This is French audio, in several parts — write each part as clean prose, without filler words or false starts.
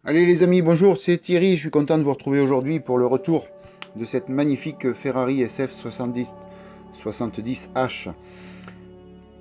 Allez les amis, bonjour, c'est Thierry, je suis content de vous retrouver aujourd'hui pour le retour de cette magnifique Ferrari SF 70H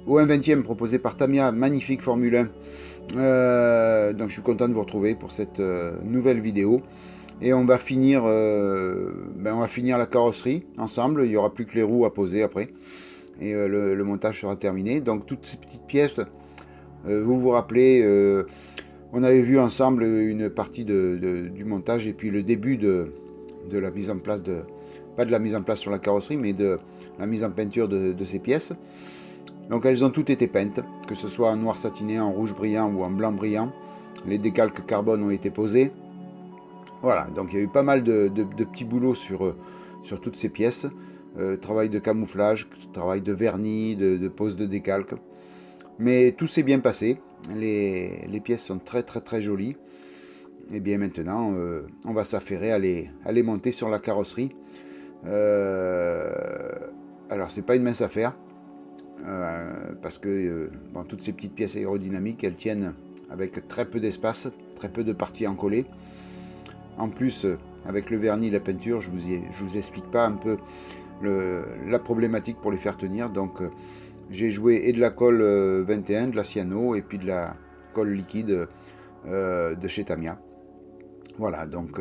au 1/20e proposé par Tamiya, magnifique Formule 1. Donc je suis content de vous retrouver pour cette nouvelle vidéo. Et on va finir la carrosserie ensemble, il n'y aura plus que les roues à poser après. Et le montage sera terminé. Donc toutes ces petites pièces, vous vous rappelez, on avait vu ensemble une partie du montage et puis le début de la mise en place pas de la mise en place sur la carrosserie, mais de la mise en peinture de ces pièces. Donc elles ont toutes été peintes, que ce soit en noir satiné, en rouge brillant ou en blanc brillant. Les décalques carbone ont été posés. Voilà, donc il y a eu pas mal de petits boulots sur toutes ces pièces. Travail de camouflage, travail de vernis, de pose de décalque. Mais tout s'est bien passé. Les pièces sont très très très jolies. Et bien maintenant, on va s'affairer à les monter sur la carrosserie. Euh, alors c'est pas une mince affaire. Parce que bon, toutes ces petites pièces aérodynamiques, elles tiennent avec très peu d'espace, très peu de parties encollées. En plus, avec le vernis et la peinture, je vous explique pas un peu la problématique pour les faire tenir. Donc j'ai joué et de la colle 21, de la cyano, et puis de la colle liquide de chez Tamiya. Voilà, donc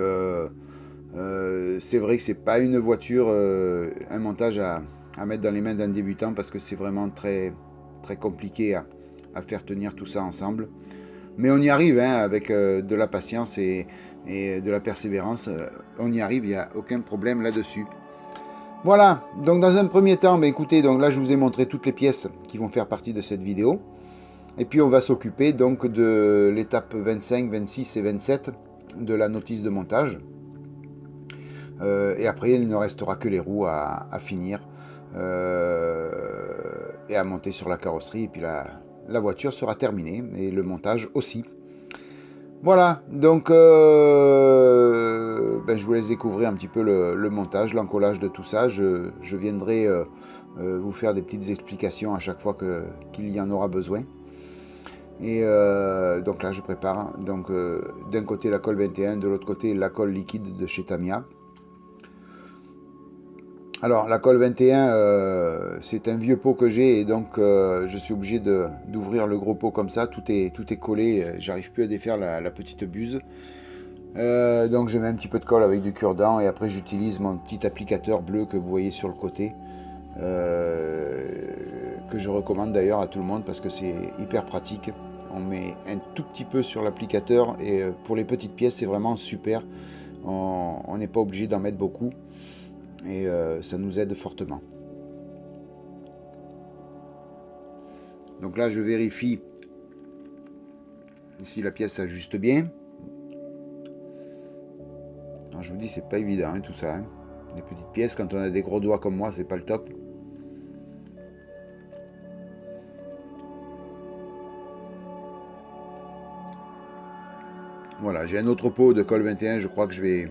c'est vrai que c'est pas une voiture, un montage à mettre dans les mains d'un débutant parce que c'est vraiment très, très compliqué à faire tenir tout ça ensemble. Mais on y arrive hein, avec de la patience et de la persévérance. On y arrive, il n'y a aucun problème là-dessus. Voilà, donc dans un premier temps, ben écoutez, donc là je vous ai montré toutes les pièces qui vont faire partie de cette vidéo. Et puis on va s'occuper donc de l'étape 25, 26 et 27 de la notice de montage. Et après, il ne restera que les roues à finir et à monter sur la carrosserie. Et puis la voiture sera terminée et le montage aussi. Voilà, donc je vous laisse découvrir un petit peu le montage, l'encollage de tout ça. Je viendrai vous faire des petites explications à chaque fois qu'il y en aura besoin. Et donc là, je prépare donc d'un côté la colle 21, de l'autre côté la colle liquide de chez Tamiya. Alors la colle 21, c'est un vieux pot que j'ai et donc je suis obligé d'ouvrir le gros pot comme ça. Tout est collé, j'arrive plus à défaire la petite buse. Donc je mets un petit peu de colle avec du cure-dent et après j'utilise mon petit applicateur bleu que vous voyez sur le côté. Que je recommande d'ailleurs à tout le monde parce que c'est hyper pratique. On met un tout petit peu sur l'applicateur et pour les petites pièces c'est vraiment super. On n'est pas obligé d'en mettre beaucoup et ça nous aide fortement. Donc là je vérifie si la pièce s'ajuste bien. Alors je vous dis c'est pas évident hein, tout ça. Hein. Les petites pièces quand on a des gros doigts comme moi c'est pas le top. Voilà, j'ai un autre pot de colle 21, je crois que je vais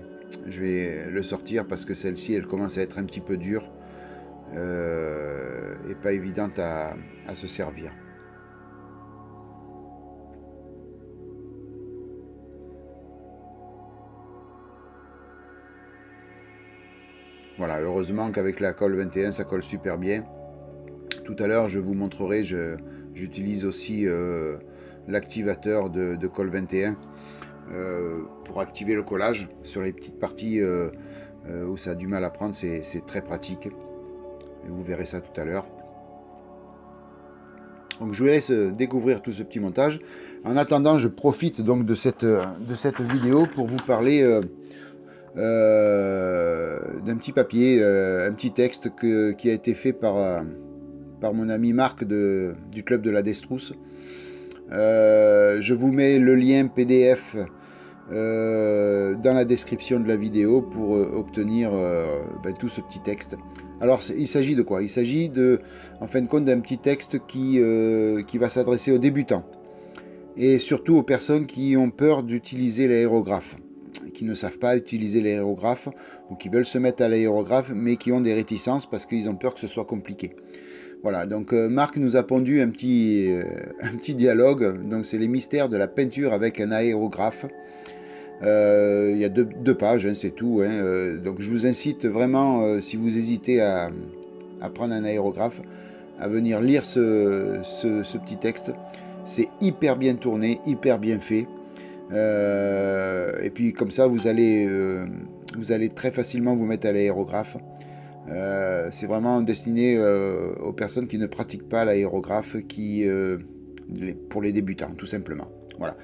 le sortir parce que celle-ci elle commence à être un petit peu dure et pas évidente à se servir. Voilà, heureusement qu'avec la colle 21 ça colle super bien. Tout à l'heure je vous montrerai, j'utilise aussi l'activateur de colle 21 pour activer le collage sur les petites parties où ça a du mal à prendre, c'est très pratique. Et vous verrez ça tout à l'heure. Donc je vous laisse découvrir tout ce petit montage. En attendant, je profite donc de cette vidéo pour vous parler d'un petit papier, un petit texte qui a été fait par mon ami Marc du club de la Destrousse. Je vous mets le lien PDF dans la description de la vidéo pour obtenir tout ce petit texte. Alors il s'agit de quoi? Il s'agit en fin de compte d'un petit texte qui va s'adresser aux débutants et surtout aux personnes qui ont peur d'utiliser l'aérographe, qui ne savent pas utiliser l'aérographe ou qui veulent se mettre à l'aérographe mais qui ont des réticences parce qu'ils ont peur que ce soit compliqué. Voilà, donc Marc nous a pondu un petit dialogue, donc c'est les mystères de la peinture avec un aérographe. Il y a deux pages, hein, c'est tout. Hein. Donc je vous incite vraiment, si vous hésitez à prendre un aérographe, à venir lire ce petit texte. C'est hyper bien tourné, hyper bien fait. Et puis comme ça, vous allez très facilement vous mettre à l'aérographe. C'est vraiment destiné aux personnes qui ne pratiquent pas l'aérographe, pour les débutants, tout simplement. Voilà.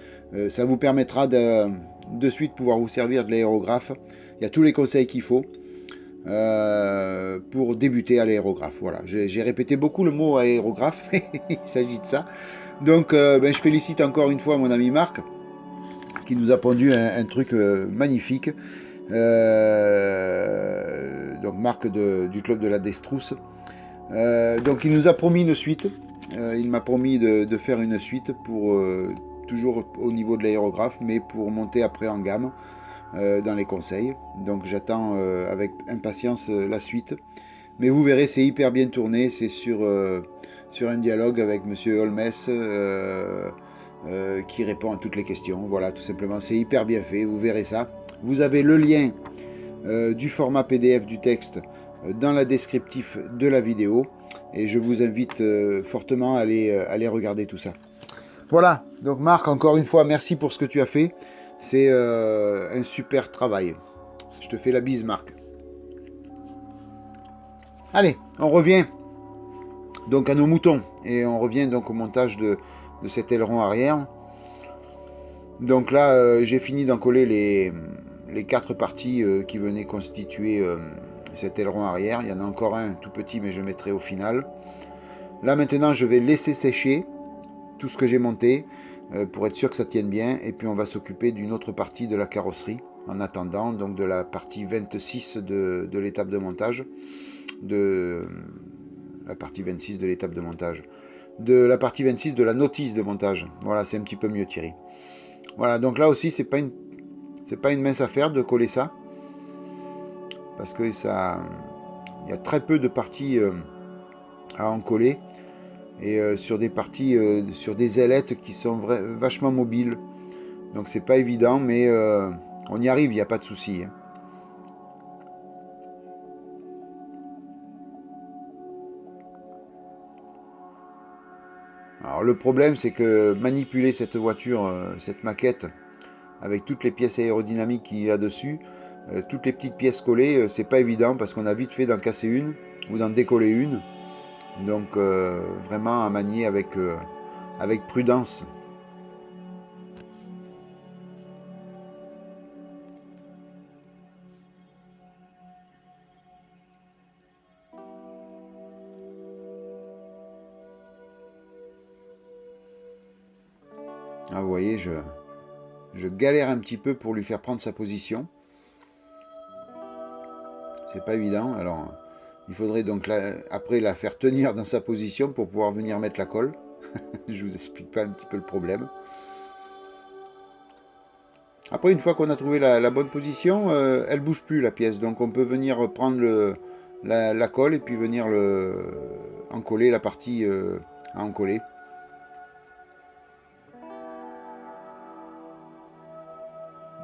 Ça vous permettra de suite pouvoir vous servir de l'aérographe. Il y a tous les conseils qu'il faut pour débuter à l'aérographe. Voilà. J'ai répété beaucoup le mot aérographe, il s'agit de ça. Donc je félicite encore une fois mon ami Marc qui nous a pondu un truc magnifique. Donc Marc du club de la Destrousse. Donc il nous a promis une suite. Il m'a promis de faire une suite pour toujours au niveau de l'aérographe, mais pour monter après en gamme dans les conseils. Donc j'attends avec impatience la suite. Mais vous verrez, c'est hyper bien tourné. C'est sur un dialogue avec Monsieur Holmes qui répond à toutes les questions. Voilà, tout simplement, c'est hyper bien fait. Vous verrez ça. Vous avez le lien du format PDF du texte dans la descriptif de la vidéo. Et je vous invite fortement à aller regarder tout ça. Voilà, donc Marc, encore une fois, merci pour ce que tu as fait. C'est un super travail. Je te fais la bise, Marc. Allez, on revient donc à nos moutons. Et on revient donc au montage de cet aileron arrière. Donc là, j'ai fini d'encoller les 4 parties qui venaient constituer cet aileron arrière. Il y en a encore un tout petit, mais je mettrai au final. Là maintenant, je vais laisser sécher tout ce que j'ai monté pour être sûr que ça tienne bien. Et puis on va s'occuper d'une autre partie de la carrosserie en attendant, donc de la partie 26 de l'étape de montage. De la partie 26 de l'étape de montage. De la partie 26 de la notice de montage. Voilà, c'est un petit peu mieux Thierry. Voilà, donc là aussi, c'est pas une mince affaire de coller ça. Parce que il y a très peu de parties à en coller. Et sur des parties, sur des ailettes qui sont vachement mobiles. Donc c'est pas évident, mais on y arrive, il n'y a pas de souci. Hein. Alors le problème, c'est que manipuler cette voiture, cette maquette, avec toutes les pièces aérodynamiques qu'il y a dessus, toutes les petites pièces collées, c'est pas évident parce qu'on a vite fait d'en casser une ou d'en décoller une. Donc vraiment à manier avec prudence. Ah, vous voyez, je galère un petit peu pour lui faire prendre sa position. C'est pas évident. Alors, il faudrait donc après la faire tenir dans sa position pour pouvoir venir mettre la colle. Je vous explique pas un petit peu le problème. Après, une fois qu'on a trouvé la bonne position, elle bouge plus la pièce. Donc on peut venir prendre la colle et puis venir encoller la partie à encoller.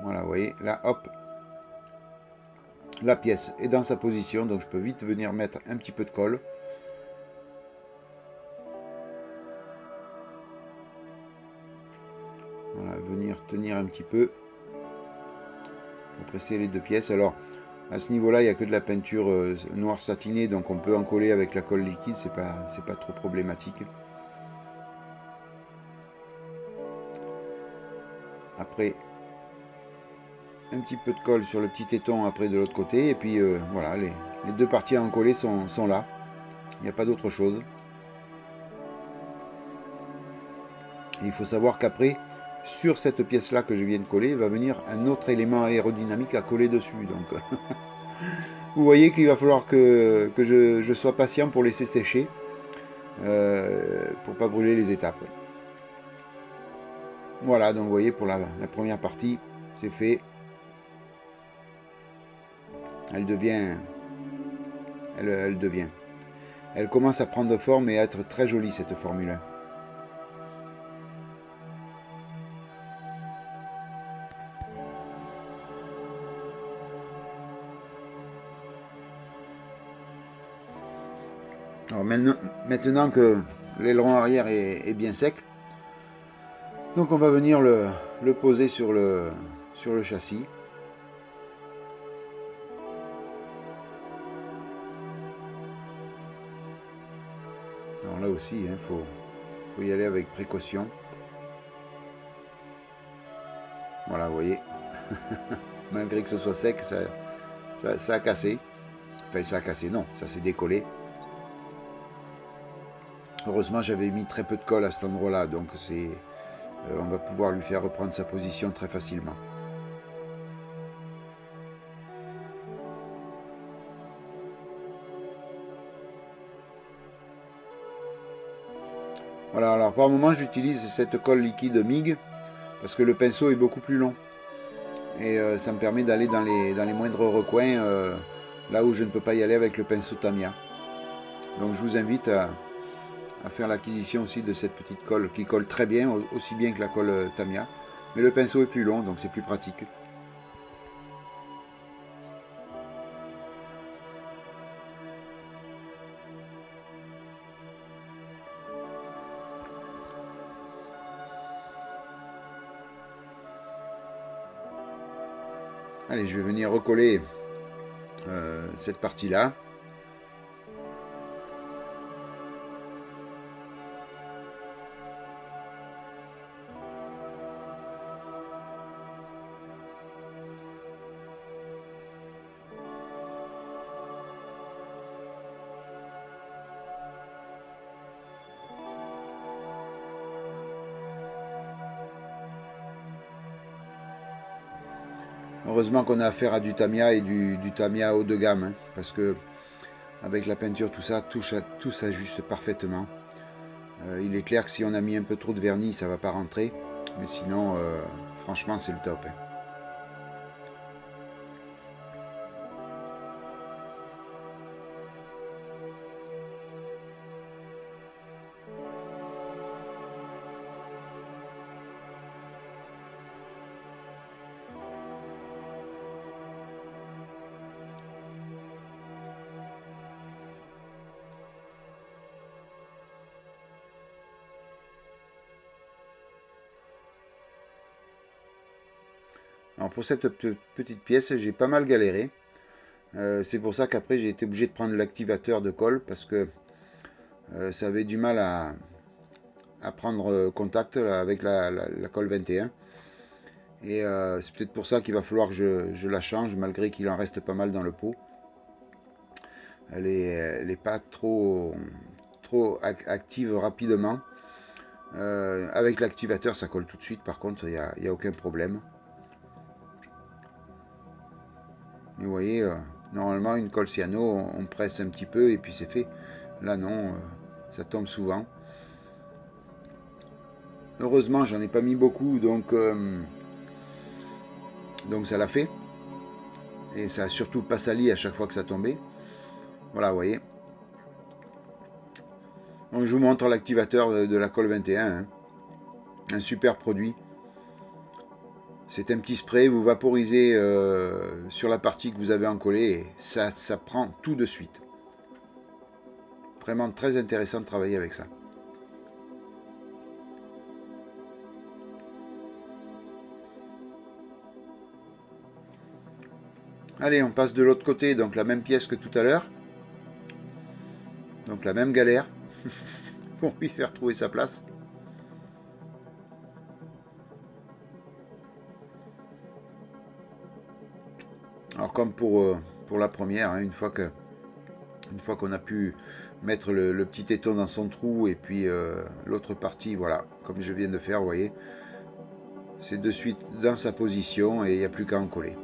Voilà, vous voyez, là, hop, la pièce est dans sa position, donc je peux vite venir mettre un petit peu de colle. Voilà, venir tenir un petit peu pour presser les deux pièces. Alors, à ce niveau-là, il n'y a que de la peinture noire satinée, donc on peut en coller avec la colle liquide, c'est pas trop problématique. Après, un petit peu de colle sur le petit téton après de l'autre côté, et puis voilà, les deux parties à encoller sont là. Il n'y a pas d'autre chose. Et il faut savoir qu'après, sur cette pièce-là que je viens de coller, va venir un autre élément aérodynamique à coller dessus. Donc, vous voyez qu'il va falloir que je sois patient pour laisser sécher, pour pas brûler les étapes. Voilà, donc vous voyez, pour la première partie, c'est fait. Elle devient. Elle commence à prendre forme et à être très jolie, cette Formule 1. Alors maintenant que l'aileron arrière est bien sec, donc on va venir le poser sur le châssis. Alors là aussi, il faut y aller avec précaution. Voilà, vous voyez, malgré que ce soit sec, ça a cassé. Enfin, ça a cassé, non, ça s'est décollé. Heureusement, j'avais mis très peu de colle à cet endroit-là, donc on va pouvoir lui faire reprendre sa position très facilement. Voilà, alors par moment, j'utilise cette colle liquide MIG parce que le pinceau est beaucoup plus long. Et ça me permet d'aller dans les moindres recoins, là où je ne peux pas y aller avec le pinceau Tamiya. Donc je vous invite à faire l'acquisition aussi de cette petite colle qui colle très bien, aussi bien que la colle Tamiya. Mais le pinceau est plus long, donc c'est plus pratique. Allez, je vais venir recoller cette partie-là. Heureusement qu'on a affaire à du Tamiya et du Tamiya haut de gamme, hein, parce que avec la peinture, tout s'ajuste parfaitement. Il est clair que si on a mis un peu trop de vernis, ça ne va pas rentrer, mais sinon, franchement, c'est le top. Hein. Alors pour cette petite pièce, j'ai pas mal galéré. C'est pour ça qu'après j'ai été obligé de prendre l'activateur de colle parce que ça avait du mal à prendre contact là, avec la colle 21. Et c'est peut-être pour ça qu'il va falloir que je la change malgré qu'il en reste pas mal dans le pot. Elle est pas trop active rapidement. Avec l'activateur ça colle tout de suite, par contre il n'y a aucun problème. Et vous voyez, normalement une colle cyano, on presse un petit peu et puis c'est fait. Là non, ça tombe souvent. Heureusement j'en ai pas mis beaucoup, donc ça l'a fait. Et ça a surtout pas sali à chaque fois que ça tombait. Voilà, vous voyez. Donc je vous montre l'activateur de la colle 21. Hein. Un super produit. C'est un petit spray, vous vaporisez sur la partie que vous avez encollée et ça prend tout de suite. Vraiment très intéressant de travailler avec ça. Allez, on passe de l'autre côté, donc la même pièce que tout à l'heure. Donc la même galère pour lui faire trouver sa place. Alors comme pour la première, hein, une fois qu'on a pu mettre le petit éton dans son trou et puis l'autre partie, voilà, comme je viens de faire, vous voyez, c'est de suite dans sa position et il n'y a plus qu'à en coller.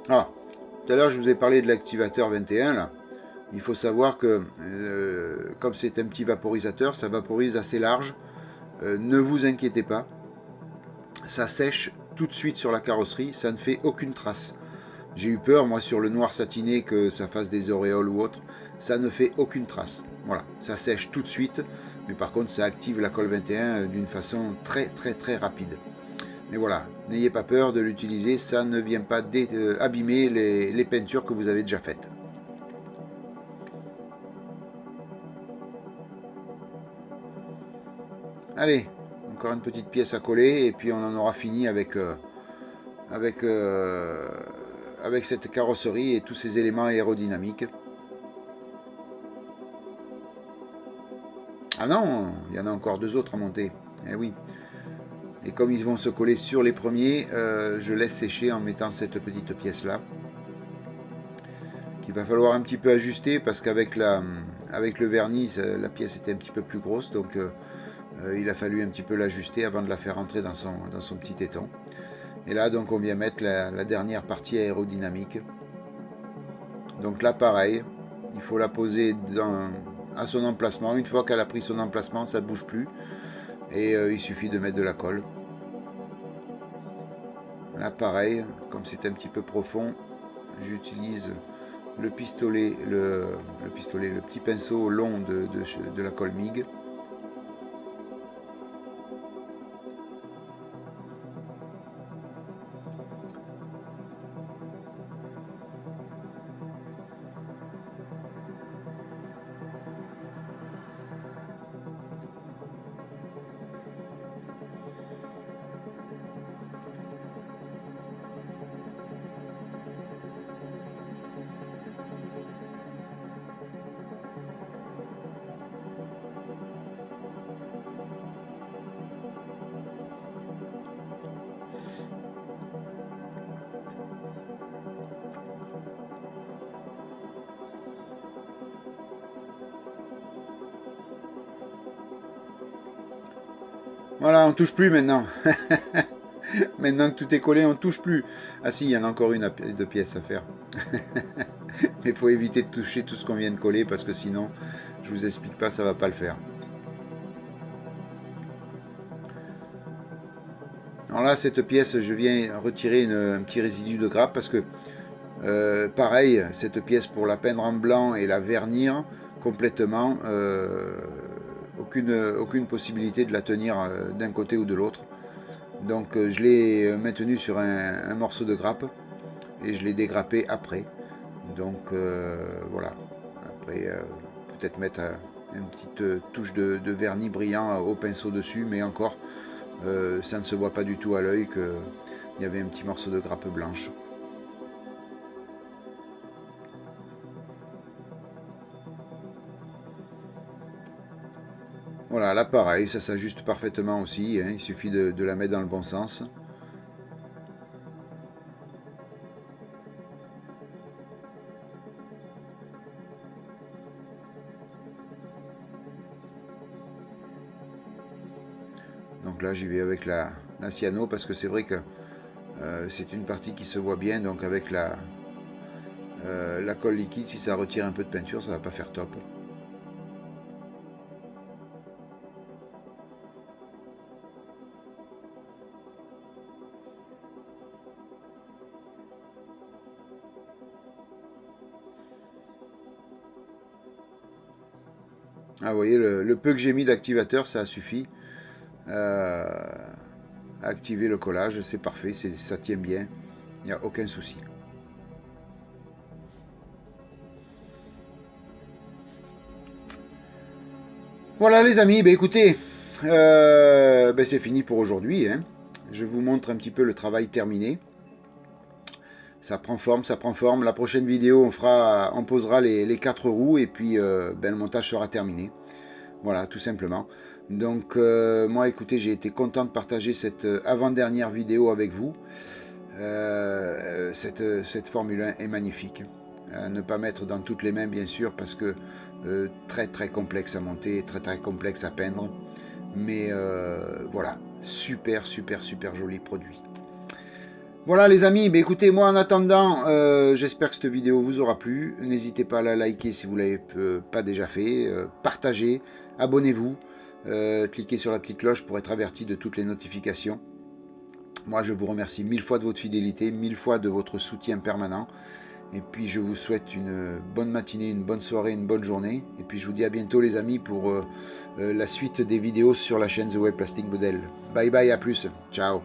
Ah, tout à l'heure je vous ai parlé de l'activateur 21 là. Il faut savoir que comme c'est un petit vaporisateur, ça vaporise assez large. Ne vous inquiétez pas, ça sèche tout de suite sur la carrosserie, ça ne fait aucune trace. J'ai eu peur moi sur le noir satiné que ça fasse des auréoles ou autre, ça ne fait aucune trace. Voilà, ça sèche tout de suite, mais par contre ça active la colle 21 d'une façon très rapide. Mais voilà, n'ayez pas peur de l'utiliser, ça ne vient pas abîmer les peintures que vous avez déjà faites. Allez, encore une petite pièce à coller et puis on en aura fini avec cette carrosserie et tous ces éléments aérodynamiques. Ah non, il y en a encore deux autres à monter. Eh oui. Et comme ils vont se coller sur les premiers, je laisse sécher en mettant cette petite pièce là. Qu'il va falloir un petit peu ajuster parce qu'avec le vernis, la pièce était un petit peu plus grosse. Donc il a fallu un petit peu l'ajuster avant de la faire rentrer dans son petit éton. Et là, donc, on vient mettre la dernière partie aérodynamique. Donc là, pareil, il faut la poser à son emplacement. Une fois qu'elle a pris son emplacement, ça ne bouge plus. Et il suffit de mettre de la colle. Là, pareil, comme c'est un petit peu profond, j'utilise le pistolet, le petit pinceau long de la colle MIG. Voilà, on touche plus maintenant. Maintenant que tout est collé, on touche plus. Ah si, il y en a encore deux pièces à faire. Mais il faut éviter de toucher tout ce qu'on vient de coller parce que sinon, je vous explique pas, ça va pas le faire. Alors là, cette pièce, je viens retirer un petit résidu de grappe parce que pareil, cette pièce pour la peindre en blanc et la vernir complètement, aucune possibilité de la tenir d'un côté ou de l'autre. Donc je l'ai maintenu sur un morceau de grappe et je l'ai dégrappé après. Donc voilà. Après, peut-être mettre une petite touche de vernis brillant au pinceau dessus, mais encore, ça ne se voit pas du tout à l'œil qu'il y avait un petit morceau de grappe blanche. Voilà, là pareil, ça s'ajuste parfaitement aussi, hein, il suffit de la mettre dans le bon sens. Donc là j'y vais avec la cyano parce que c'est vrai que c'est une partie qui se voit bien, donc avec la colle liquide, si ça retire un peu de peinture, ça va pas faire top. Ah, vous voyez, le peu que j'ai mis d'activateur, ça a suffi à activer le collage. C'est parfait, ça tient bien. Il n'y a aucun souci. Voilà les amis, écoutez, c'est fini pour aujourd'hui. Hein. Je vous montre un petit peu le travail terminé. Ça prend forme, ça prend forme. La prochaine vidéo, on posera les 4 roues et puis le montage sera terminé. Voilà, tout simplement. Donc moi, écoutez, j'ai été content de partager cette avant-dernière vidéo avec vous. Cette Formule 1 est magnifique. À ne pas mettre dans toutes les mains, bien sûr, parce que très complexe à monter, très complexe à peindre. Mais voilà, super joli produit. Voilà les amis, écoutez, moi en attendant, j'espère que cette vidéo vous aura plu. N'hésitez pas à la liker si vous ne l'avez pas déjà fait. Partagez, abonnez-vous, cliquez sur la petite cloche pour être averti de toutes les notifications. Moi je vous remercie 1000 fois de votre fidélité, 1000 fois de votre soutien permanent. Et puis je vous souhaite une bonne matinée, une bonne soirée, une bonne journée. Et puis je vous dis à bientôt les amis pour la suite des vidéos sur la chaîne The Web Plastic Model. Bye bye, à plus. Ciao.